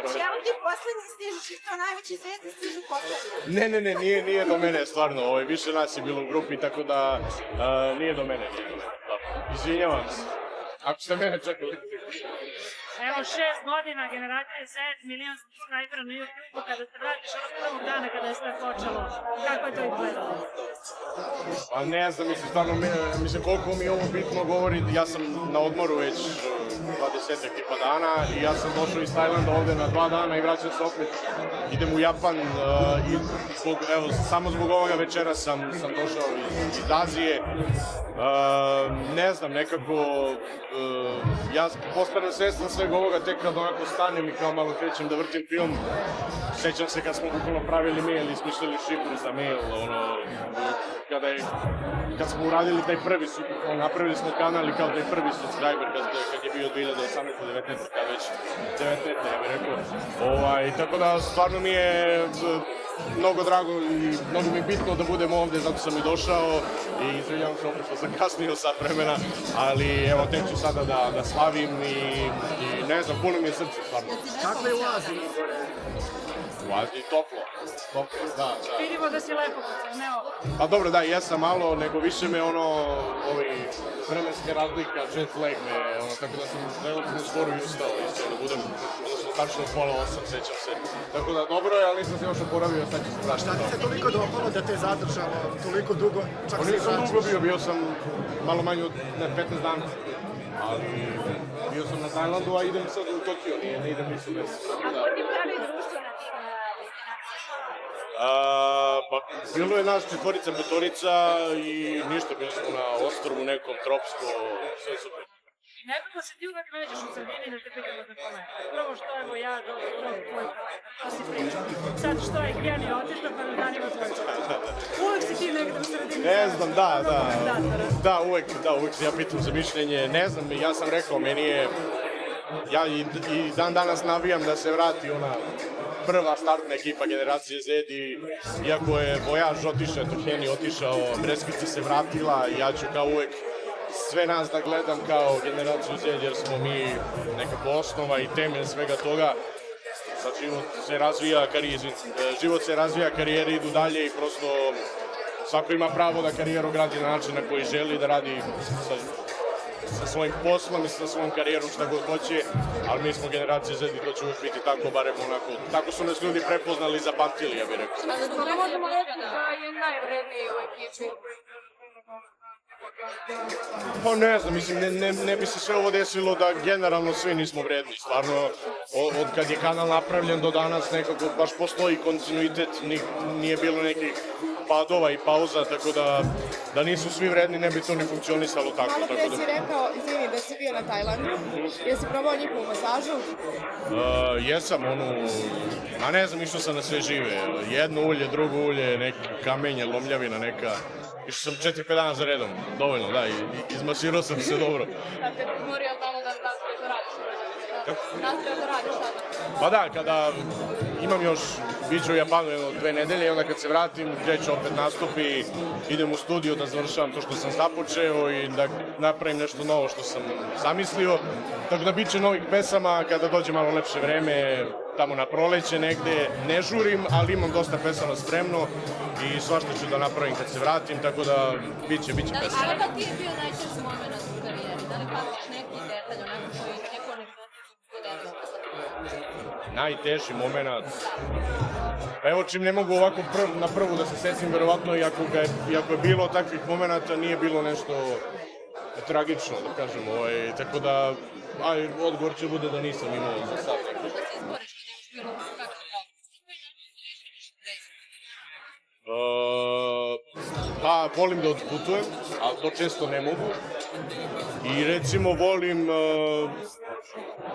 Znači, evo ti poslednji stižeš i to najveći zvezde stižu poslednji. Ne, nije do mene, stvarno, više nas je bilo u grupi, tako da nije do mene. Izvinjavam se, ako ste mene čekali. Evo 6 godina, generacija Z, milion subscribera na YouTube, kada se vratiš od prvog dana kada je sve počelo, kako je to izgledalo? Pa ne znam, mislim koliko mi je ovo bitno govori, ja sam na odmoru već 20 tipa dana i ja sam došao iz Tajlanda ovde na 2 dana i vraćam se opet, idem u Japan i samo zbog ovoga večera sam došao iz Azije. Ne znam, nekako ja postanem svestan svega ovoga tek kad onako stanem i kao malo krećem da vrtim film. Sećam se kad smo bukvalno pravili mail i smišljali šifru za mail, kad smo uradili taj prvi, napravili smo kanal i kao taj prvi subscriber kad je bio 2018-19, kad već 19, ja bih rekao. Tako da stvarno mi je mnogo drago i mnogo mi je bitno da budem ovde, zato sam i došao i izvinjavam se opet što sam kasnio sat vremena, ali evo tek ću sada da slavim i ne znam, puno mi je srce stvarno. Kako je u Aziji? U Aziji toplo, da. Vidimo da si lepo pocrneo. Pa dobro, da, jesam malo, nego više me vremenska razlika, jet lag me, tako da sam relativno skoro i ustao, da budem, odnosno tačno pola 8, sećam se. Tako da dobro je, ali nisam se još oporavio, sad ću se vraćati. Šta ti se toliko dopalo da te je zadržalo toliko dugo? Pa nisam dugo bio sam malo manje od 15 dana. Ali bio sam na Tajlandu, a idem sad u Tokio, ne idem nisu mesec. A ko ti pravi društvo na Pa bilo je nas 4-5 i ništa, bili smo na ostrvu nekom, tropsko, sve super. Nekako se ti uvek nađeš u sredini da te pitamo za komentar. Prvo što evo ja, tvoj to si pričao. Sad što je Kenija otišla, pa mi danima tvoj komentar. Uvek si ti negde u sredini. Ne znam, da, uvek se ja pitam za mišljenje. Ne znam, ja sam rekao, meni je, ja i dan danas navijam da se vrati ona prva startna ekipa generacije Z i iako je Vojaž otišao, Kenija otišao, Breskica se vratila i ja ću kao uvek sve nas da gledam kao generaciju Z, jer smo mi nekako osnova i temelj svega toga. Sad život se razvija, karijere idu dalje i prosto svako ima pravo da karijeru gradi na način na koji želi da radi sa svojim poslom i sa svojom karijerom šta god hoće, ali mi smo generacija Z i to će uvijek biti tako, barem onako, tako su nas ljudi prepoznali i zapamtili, ja bih rekao. A da ne možemo reći da je najvredniji u ekipi? Pa ne znam, mislim, ne bi se sve ovo desilo da generalno svi nismo vredni. Stvarno, od kad je kanal napravljen do danas nekako baš postoji kontinuitet, nije bilo nekih padova i pauza, tako da nisu svi vredni, ne bi to ne funkcionisalo tako. Malo pre si rekao, izvini, da si bio na Tajlandu. Jesi probao njihovu masažu? Jesam, a ne znam, išao sam na sve žive. Jedno ulje, drugo ulje, neke kamenje, lomljavina neka. Išao sam 4-5 dana za redom, dovoljno, da, izmasirao sam se dobro. Kad te morio tamo da nastaviš da radiš? Nastaviš da radiš tada? Pa da, kada imam još, bit ću u Japanu 2 nedelje i onda kad se vratim, kreću opet nastupi, idem u studiju da završavam to što sam započeo i da napravim nešto novo što sam zamislio. Tako da bit će novih pesama kada dođe malo lepše vreme, tamo na proleće negde, ne žurim, ali imam dosta pesama spremno i svašta ću da napravim kad se vratim, tako da bit će pesama. Ali pa ti je bio najčešći moment u karijeri? Da li pamtiš neki detalj, onako koji je neko anegdotično desilo? Najteži moment. Pa evo, čim ne mogu ovako na prvu da se setim, verovatno, iako je bilo takvih momenta, nije bilo nešto tragično, da kažem, tako da, odgovor će bude da nisam imao za sad neko. Možda se izboriš i nemaš bilo kako Pa, volim da otputujem, ali to često ne mogu. I recimo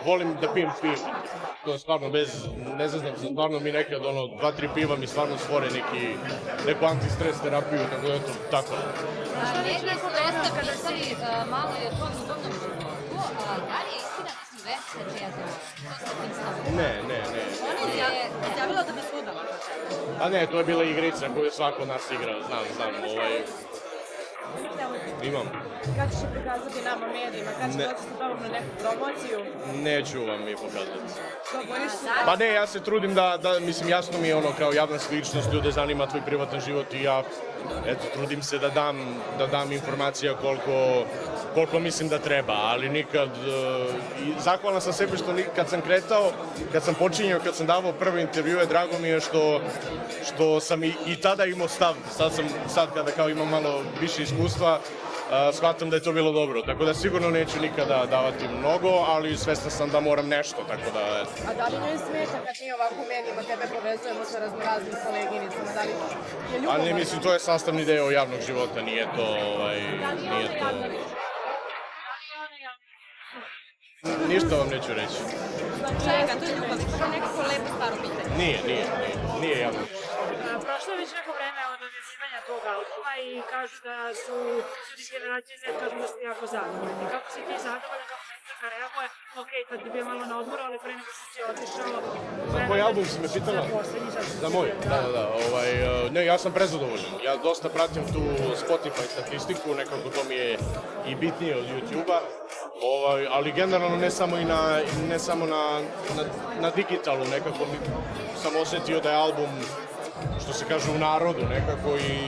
volim da pijem pivo. To je stvarno ne znam, stvarno mi nekad 2-3 piva mi stvarno stvore neku antistres terapiju, tako da eto, tako. Neko dosta pisali malo i o tom ljubavnom životu, da li je istina da su veće čezno? Ne. On je izjavila da bi sudala. A ne, to je bila igrica koju svako od nas igra, znam. Imam. Kad ćeš prikazati nama medijima? Kad ćeš doći sa tobom na neku promociju? Neću vam je pokazati. Što bojiš se? Pa ne, ja se trudim da, mislim, jasno mi je ono, kao javna ličnost, ljude zanima tvoj privatan život i ja, eto, trudim se da dam informacija koliko mislim da treba, ali nikad, i zahvalan sam sebi što kad sam kretao, kad sam počinjao, kad sam davao prve intervjue, drago mi je što sam i tada imao stav, sad kada kao imam malo više iskustva, shvatam da je to bilo dobro, tako da sigurno neću nikada davati mnogo, ali svestan sam da moram nešto, tako da... A da li njoj smeta kad mi ovako medijima tebe povezujemo sa raznoraznim koleginicama, da li je ljubomorno? Ali mislim, to je sastavni deo javnog života, nije to... Ništa vam neću reći. Čega, to je ljubav, to je nekako lepo staro pitanje. Nije javno. Prošlo je već neko vreme od objavljivanja tog albuma i kažu da su ljudi iz generacije Z kažu da su jako zadovoljni. Kako si ti zadovoljan, kako si ti reaguje? Ok, tad bi bio malo na odmoru, ali pre nego što si otišao... Za koji album si me pitala? Za poslednji, Za moj? Da. Ne, ja sam prezadovoljan. Ja dosta pratim tu Spotify statistiku, nekako to mi je i bitnije od YouTube-a. Ali generalno ne samo na digitalu, nekako sam osjetio da je album, što se kaže, u narodu nekako i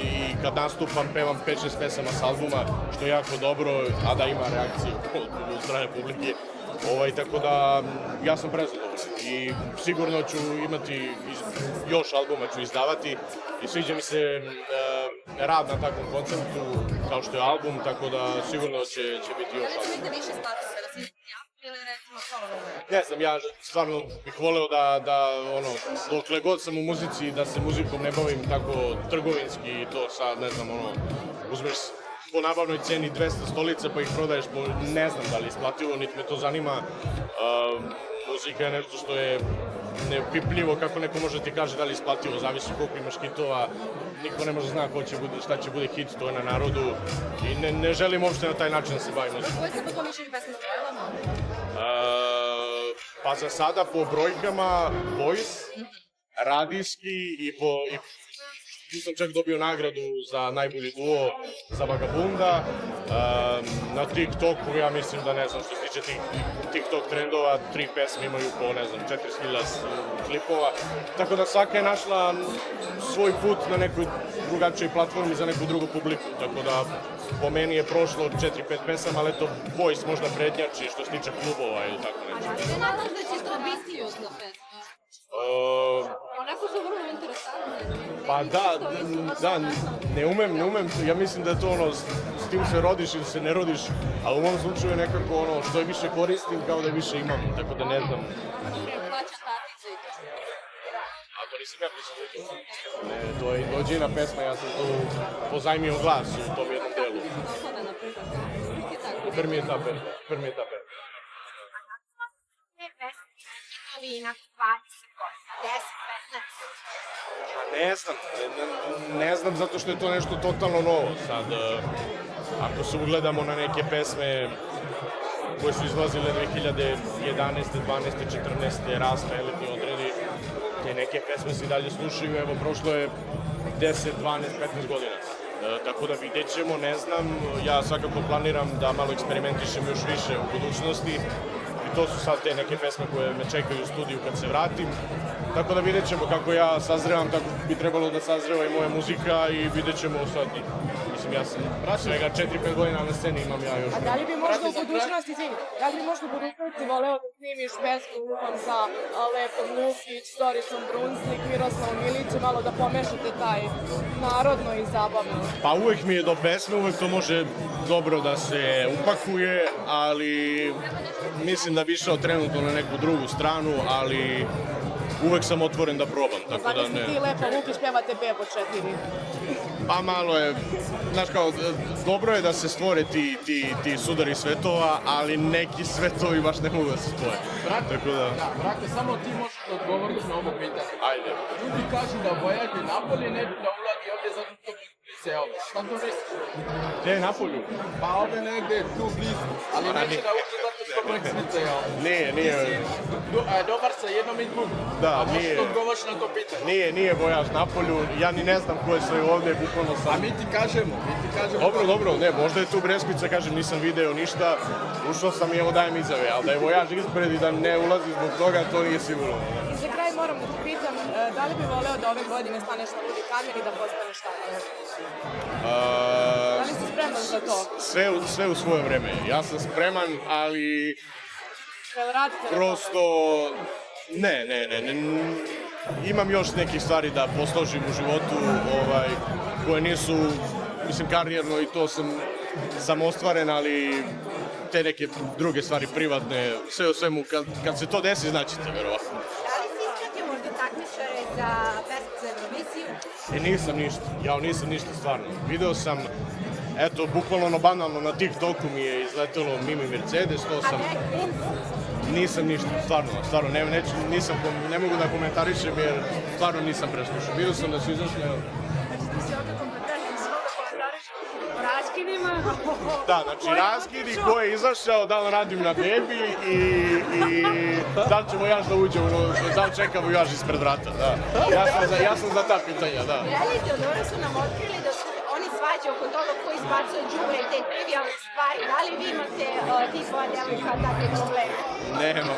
kad nastupam pevam 5-6 pesama s albuma, što je jako dobro, a da ima reakciju od strane publike. Tako da ja sam prezadovoljan i sigurno ću imati još albuma ću izdavati i sviđa mi se rad na takvom konceptu kao što je album, tako da sigurno će biti još album. Vidite više statuse, da si ili recimo solo? Ne znam, ja stvarno bih voleo da dokle god sam u muzici, da se muzikom ne bavim tako trgovinski i to sad, ne znam, uzmeš po nabavnoj ceni 200 stolica pa ih prodaješ po, ne znam da li je isplativo, niti me to zanima. Muzika je nešto što je neopipljivo, kako neko može ti kaže da li je isplativo, zavisi koliko imaš hitova, niko ne može zna šta će bude hit, to je na narodu i ne želim uopšte na taj način da se bavim muzikom. Koje se po tome mišljenju pesme spojavamo? Pa za sada po brojkama Voice, radijski i tu sam čak dobio nagradu za najbolji duo za Vagabunda. Na TikToku ja mislim da, ne znam, što se tiče tih TikTok trendova, 3 pesme imaju po, ne znam, 40.000 klipova. Tako da svaka je našla svoj put na nekoj drugačijoj platformi za neku drugu publiku. Tako da po meni je prošlo 4-5 pesama, ali eto Voice možda prednjači što se tiče klubova ili tako nešto. Ne nadam da će to biti još na pesma. Onako su vrlo interesantne. Pa da, ne umem, ja mislim da je to s tim se rodiš ili se ne rodiš, ali u mom slučaju je nekako što je više koristim kao da više imam, tako da ne znam. Plaća tatica i to. Ako nisam ja pisao to. Ne, to je Dođina pesma, ja sam to pozajmio glas u tom jednom delu. Sada, na primjer. Prvi je ta pesma. Ali na 20 godina, 10, 15. Ne znam zato što je to nešto totalno novo. Sad, ako se ugledamo na neke pesme koje su izlazile 2011. 12. 14. Raspa, Elitni odredi, te neke pesme se i dalje slušaju, evo prošlo je 10, 12, 15 godina. Tako da vidjet ćemo, ne znam, ja svakako planiram da malo eksperimentišem još više u budućnosti. I to su sad te neke pesme koje me čekaju u studiju kad se vratim. Tako da vidjet ćemo kako ja sazrevam, tako bi trebalo da sazreva i moja muzika i vidjet ćemo sad. Mislim, ja sam svega 4-5 godina na sceni, imam ja još. A da li bi možda u budućnosti, voleo da snimiš pesmu sa Lepom Lukić, Storicom Brunslik, Miroslavom Milićem, malo da pomešate taj narodno i zabavno? Pa uvek mi je do pesme, uvek to može dobro da se upakuje, ali mislim da bi išao trenutno na neku drugu stranu, ali uvek sam otvoren da probam, tako da ne... Ti Lepa Lukić pevate Bebo 4. Pa malo je, znaš kao, dobro je da se stvore ti sudari svetova, ali neki svetovi baš ne mogu da se spoje. Brate, samo ti možeš da odgovoriš na ovo pitanje. Ajde. Ljudi kažu da Vojađe Napolje ne bi da uladi ovdje zato što bi se ovdje. Šta to misliš? Gde je Napolju? Pa ovdje negdje tu blizu, ali neće da uđe zato kompleks slicaja. Nije. Dobar sa jednom i drugom. Da, A možeš nije. da odgovoriš na to pitanje. Nije vojaž Napolju, ja ni ne znam koje su ovde, bukvalno A sam... mi ti kažemo. Dobro, ne, možda je tu Breskvica, kažem, nisam video ništa, ušao sam i evo dajem izjave, ali da je vojaž ispred i da ne ulazi zbog toga, to nije sigurno. I za kraj moram da te pitam, da li bi voleo da ove godine staneš na drugi kamer i da postaneš tamo? Da li si spreman za to? Sve u svoje vreme. Ja sam spreman, ali Jel radite na tome? prosto... Ne. Imam još nekih stvari da posložim u životu, koje nisu, mislim, karijerno i to sam ostvaren, ali te neke druge stvari privatne, sve u svemu, kad se to desi, znaćete, verovatno. Da li si ispratio možda takmičare za pesmu za Euroviziju? Nisam ništa stvarno. Video sam, eto, bukvalno banalno na TikToku mi je izletelo Mimi Mercedes, to sam... Nisam ništa, stvarno, ne mogu da komentarišem jer stvarno nisam preslušao. Vidio sam da su izašli... Ti si ovdje kompetentni, samo da komentariš o raskidima. Da, znači raskidi ko je izašao, da li radim na bebi i da li će vojaž da uđe, da li čeka vojaž ispred vrata, da. Ja sam za ta pitanja, da. Relije Teodora su nam otkrili da su oni svađaju oko toga ko izbacuje đubre i te trivialne stvari. Da li vi imate ti svoja devojka takve probleme? Nema.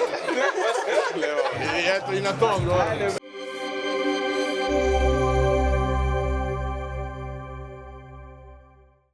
I eto, i na to odgovorim.